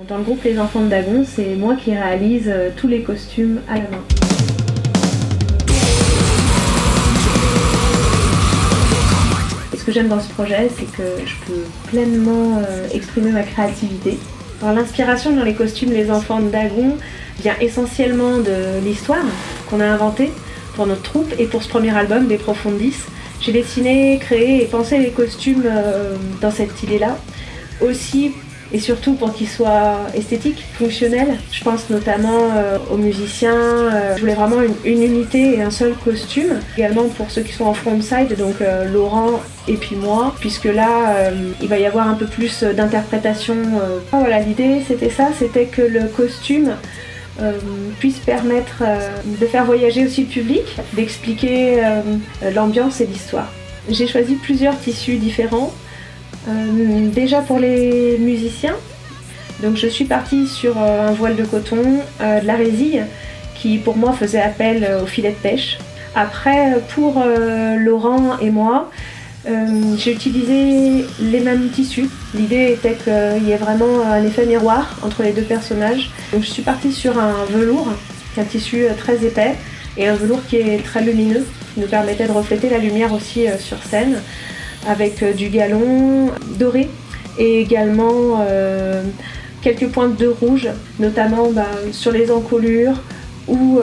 Dans le groupe Les Enfants de Dagon, c'est moi qui réalise tous les costumes à la main. Et ce que j'aime dans ce projet, c'est que je peux pleinement exprimer ma créativité. Alors, l'inspiration dans les costumes Les Enfants de Dagon vient essentiellement de l'histoire qu'on a inventée pour notre troupe et pour ce premier album, Des Profondis. J'ai dessiné, créé et pensé les costumes dans cette idée-là. Aussi et surtout pour qu'ils soient esthétiques, fonctionnels. Je pense notamment aux musiciens. Je voulais vraiment une unité et un seul costume. Également pour ceux qui sont en frontside, donc Laurent et puis moi, puisque là, il va y avoir un peu plus d'interprétation. Voilà, l'idée c'était ça, c'était que le costume puisse permettre de faire voyager aussi le public, d'expliquer l'ambiance et l'histoire. J'ai choisi plusieurs tissus différents. Déjà pour les musiciens, donc je suis partie sur un voile de coton, de la résille, qui pour moi faisait appel au filet de pêche. Après, pour Laurent et moi, j'ai utilisé les mêmes tissus. L'idée était qu'il y ait vraiment un effet miroir entre les deux personnages. Donc je suis partie sur un velours, un tissu très épais, et un velours qui est très lumineux, qui nous permettait de refléter la lumière aussi sur scène, avec du galon doré et également quelques pointes de rouge, notamment sur les encolures ou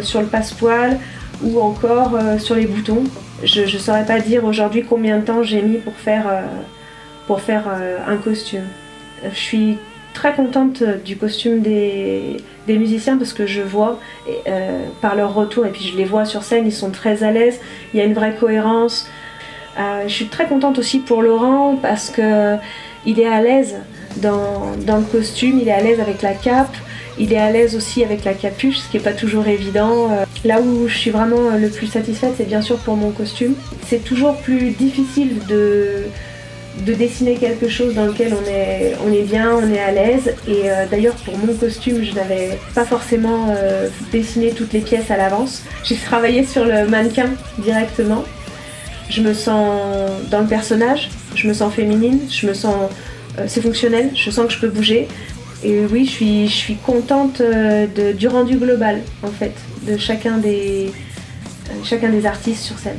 sur le passepoil ou encore sur les boutons. Je ne saurais pas dire aujourd'hui combien de temps j'ai mis pour faire un costume. Je suis très contente du costume des musiciens parce que je vois par leur retour, et puis je les vois sur scène, ils sont très à l'aise, il y a une vraie cohérence. Je suis très contente aussi pour Laurent parce qu'il est à l'aise dans le costume, il est à l'aise avec la cape, il est à l'aise aussi avec la capuche, ce qui n'est pas toujours évident. Là où je suis vraiment le plus satisfaite, c'est bien sûr pour mon costume. C'est toujours plus difficile de dessiner quelque chose dans lequel on est bien, on est à l'aise. Et d'ailleurs pour mon costume, je n'avais pas forcément dessiné toutes les pièces à l'avance. J'ai travaillé sur le mannequin directement. Je me sens dans le personnage, je me sens féminine, c'est fonctionnel, je sens que je peux bouger. Et oui, je suis contente du rendu global, en fait, de chacun des artistes sur scène.